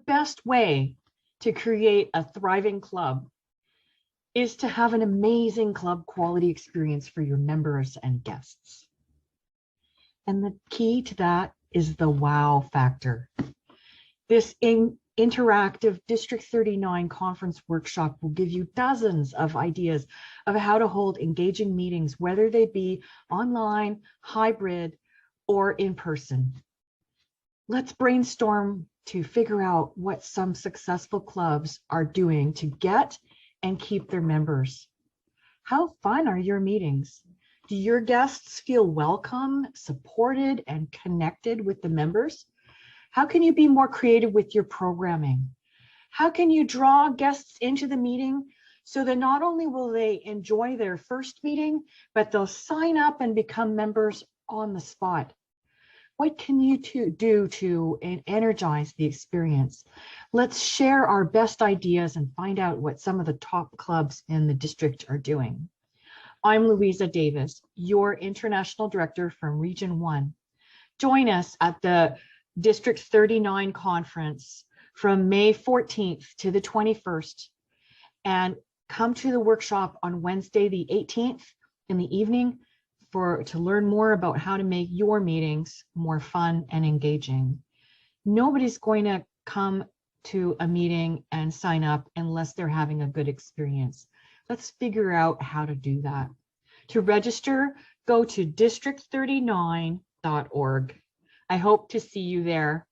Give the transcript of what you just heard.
best way to create a thriving club is to have an amazing club quality experience for your members and guests. And the key to that is the wow factor. This interactive District 39 conference workshop will give you dozens of ideas of how to hold engaging meetings, whether they be online, hybrid, or in person. Let's brainstorm to figure out what some successful clubs are doing to get and keep their members. How fun are your meetings? Do your guests feel welcome, supported, and connected with the members? How can you be more creative with your programming? How can you draw guests into the meeting so that not only will they enjoy their first meeting, but they'll sign up and become members on the spot? What can you do to energize the experience? Let's share our best ideas and find out what some of the top clubs in the district are doing. I'm Louisa Davis, your International Director from Region 1. Join us at the District 39 conference from May 14th to the 21st, and come to the workshop on Wednesday the 18th in the evening to learn more about how to make your meetings more fun and engaging. Nobody's going to come to a meeting and sign up unless they're having a good experience. Let's figure out how to do that. To register, go to district39.org. I hope to see you there.